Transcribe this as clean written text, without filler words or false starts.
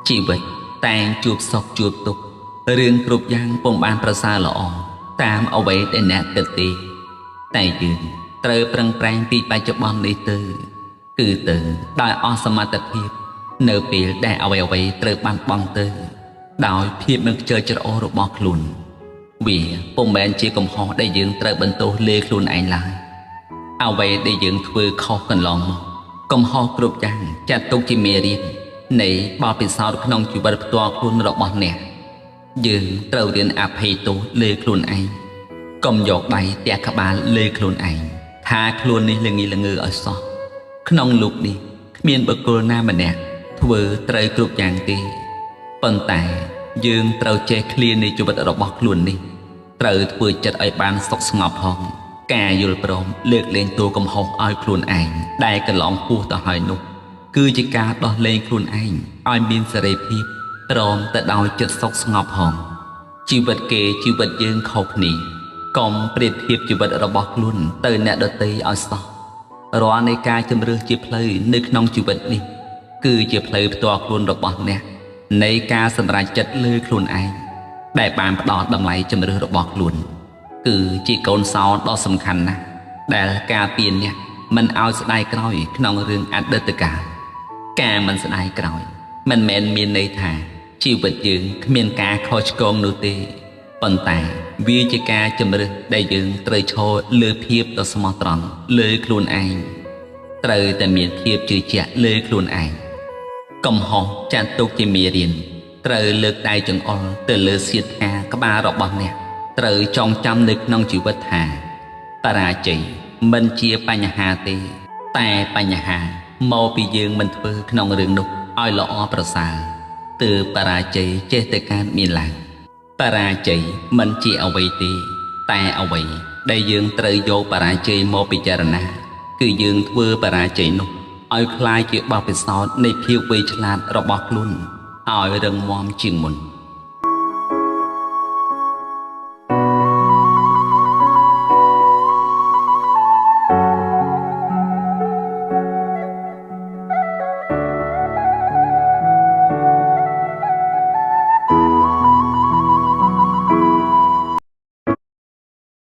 ជីវិតតែងជួបសុខជួបទុក្ខរឿងគ្រប់យ៉ាងពុំបានប្រសើរល្អតាមអ្វីដែលអ្នកគិតទេតែយើងត្រូវប្រឹងប្រែងពីបច្ចុប្បន្ននេះទៅគឺទៅដោយអស់សមត្ថភាពនៅពេលដែលអ្វីត្រូវបានបង់ទៅដោយភាពមិនខ្ជិលច្រអូសរបស់ខ្លួនវាពុំមែនជាកំហុសដែលយើងត្រូវបន្ទោសលើខ្លួនឯងឡើយអ្វីដែលយើងធ្វើខុសកន្លងមកកំហុសគ្រប់យ៉ាងចាត់ទុកជាមេរៀននៃបទពិសោធន៍ក្នុងជីវិតផ្ទាល់ខ្លួនរបស់អ្នកយើងត្រូវរៀនអភ័យទោសលើខ្លួនឯងកុំយកដៃទះក្បាលលើខ្លួនឯងថាខ្លួននេះល្ងីល្ងើឲ្យសោះក្នុងលោកនេះគ្មានបុគ្គលណាម្នាក់ធ្វើត្រូវគ្រប់យ៉ាងទេប៉ុន្តែយើងត្រូវចេះឃ្លានៃជីវិតរបស់ខ្លួននេះត្រូវធ្វើចិត្តឲ្យបានសុខស្ងប់ផងការយល់ព្រមលើកលែងតួកំហុសឲ្យខ្លួនឯងដែលកន្លងពោះទៅហើយនោះគឺជាការដោះលែងខ្លួនឯងឲ្យមានសេរីភាពព្រមទៅដោយចិត្តសុខស្ងប់ផងជីវិតគេជីវិតយើងខុសគ្នាកុំប្រៀបធៀបជីវិតរបស់ខ្លួនទៅអ្នកដទៃឲ្យសោះរាល់នៃការជំរឿសជាផ្លូវនៅក្នុងជីវិតនេះគឺជាផ្លូវផ្ទាល់ខ្លួនរបស់អ្នកនៃការសម្រេចចិត្តលើខ្លួនឯងដែលបានផ្ដោតតម្លៃជំរឿសរបស់ខ្លួនគឺជាកូនសោដ៏សំខាន់ណាស់ដែលការពារអ្នកមិនឲ្យស្ដាយក្រោយក្នុងរឿងអតីតកាលការមិនស្ដាយក្រោយមិនមែនមានន័យថាជីវិតយើងគ្មានការខុសឆ្គងនោះទេប៉ុន្តែវាជាការជំរឿសដែលយើងត្រូវឈរលើភាពដ៏ស្មោះត្រង់លើខ្លួនឯងត្រូវតែមានភាពជឿជាក់លើខ្លួនឯងកំហុសចាត់ទុកជាមេរៀនត្រូវលើកដៃចង្អុលទៅលើសៀតថាក្បាលរបស់អ្នកត្រូវចងចាំនៅក្នុងជីវិតថាបរាជ័យមិនជាបញ្ហាទេតែបញ្ហាមកពីយើងមិនធ្វើក្នុងរឿងនោះឲ្យល្អប្រសើរទើបបរាជ័យចេះតែកើតមានឡើងបរាជ័យមិនជាអ្វីទេតែអ្វីដែលយើងត្រូវយកបរាជ័យមកពិចារណាគឺយើងធ្វើបរាជ័យនោះឲ្យคล้ายជាបទពិសោធន៍នៃភាពវៃឆ្លាតរបស់ខ្លួនឲ្យរឹងមាំជាងមុន